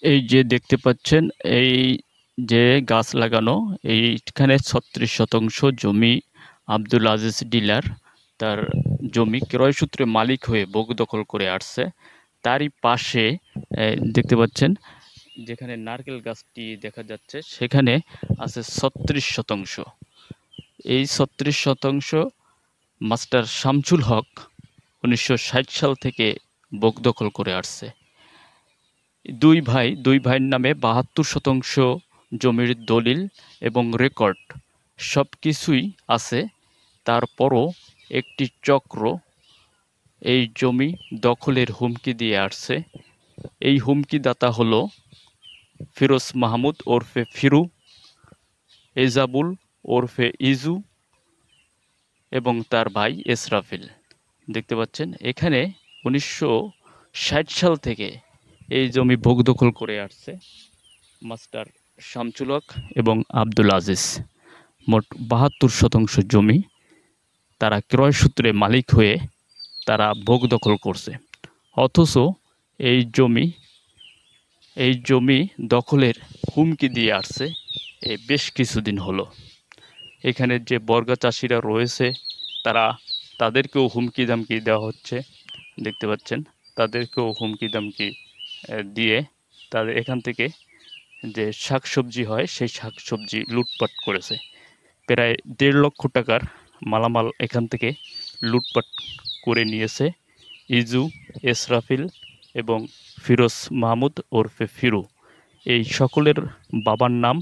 এই যে দেখতে পাচ্ছেন, এই যে গাছ লাগানো, এইখানে ৩৬ শতাংশ জমি আব্দুল আজিজ ডিলার তার জমি ক্রয় সূত্রে মালিক হয়ে ভোগ দখল করে আসছে। তারই পাশে দেখতে পাচ্ছেন, যেখানে নারকেল গাছটি দেখা যাচ্ছে সেখানে আছে ৩৬ শতাংশ। এই ৩৬ শতাংশ মাস্টার শামসুল হক ১৯৬০ সাল থেকে ভোগ দখল করে আসছে। দুই ভাইয়ের নামে ৭২ শতাংশ জমির দলিল এবং রেকর্ড সবকিছুই আছে। তারপরও একটি চক্র এই জমি দখলের হুমকি দিয়ে আসছে। এই হুমকিদাতা হলো ফিরোজ মাহমুদ ওরফে ফিরু, এজাবুল ওরফে ইজু এবং তার ভাই এসরাফিল। দেখতে পাচ্ছেন এখানে ১৯৬০ সাল থেকে এই জমি ভোগ দখল করে আসছে মাস্টার শামসুল হক এবং আব্দুল আজিজ। মোট ৭২ শতাংশ জমি তারা ক্রয় সূত্রে মালিক হয়ে তারা ভোগ দখল করছে। অথচ এই জমি এই জমি দখলের হুমকি দিয়ে আসছে এই বেশ কিছুদিন হলো। এখানে যে বর্গা চাষিরা রয়েছে তাদেরকেও হুমকি ধামকি দেওয়া হচ্ছে। দেখতে পাচ্ছেন, তাদেরকেও হুমকি ধামকি দিয়ে তাদের এখান থেকে যে শাকসবজি হয় সেই শাকসবজি লুটপাট করেছে। প্রায় ১.৫ লক্ষ টাকার মালামাল এখান থেকে লুটপাট করে নিয়েছে ইজু, এসরাফিল এবং ফিরোজ মাহমুদ ওরফে ফিরু। এই সকলের বাবার নাম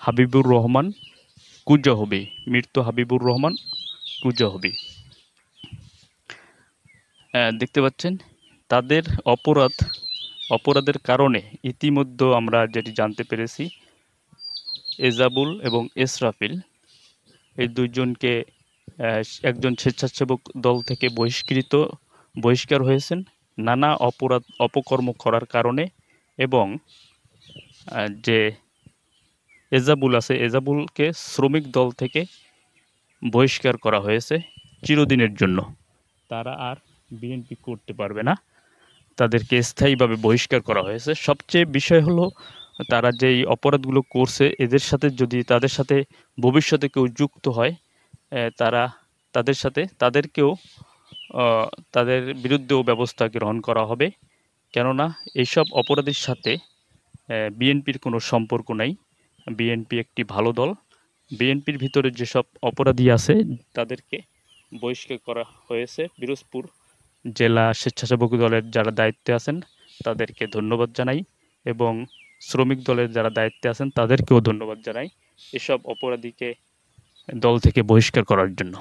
হাবিবুর রহমান কুজাহবি, মৃত হাবিবুর রহমান কুজাহবি। দেখতে পাচ্ছেন তাদের অপরাধের কারণে ইতিমধ্যে আমরা যেটি জানতে পেরেছি, এজাবুল এবং এসরাফিল এই দুইজনকে একজন স্বেচ্ছাসেবক দল থেকে বহিষ্কার হয়েছেন নানা অপকর্ম করার কারণে, এবং যে এজাবুল আছে এজাবুলকে শ্রমিক দল থেকে বহিষ্কার করা হয়েছে চিরদিনের জন্য। তারা আর বিএনপি করতে পারবে না, তাদেরকে স্থায়ীভাবে বহিষ্কার করা হয়েছে। সবচেয়ে বিষয় হলো, তারা যেই অপরাধগুলো করছে তাদের সাথে ভবিষ্যতে কেউ যুক্ত হয়, তারা তাদেরকেও তাদের বিরুদ্ধেও ব্যবস্থা গ্রহণ করা হবে। কেননা এইসব অপরাধীর সাথে বিএনপির কোনো সম্পর্ক নাই। বিএনপি একটি ভালো দল। বিএনপির ভিতরে যেসব অপরাধী আছে তাদেরকে বহিষ্কার করা হয়েছে। পিরোজপুর জেলা স্বেচ্ছাসেবক দলের যারা দায়িত্বে আছেন তাদেরকে ধন্যবাদ জানাই, এবং শ্রমিক দলের যারা দায়িত্বে আছেন তাদেরকেও ধন্যবাদ জানাই এসব অপরাধীকে দল থেকে বহিষ্কার করার জন্য।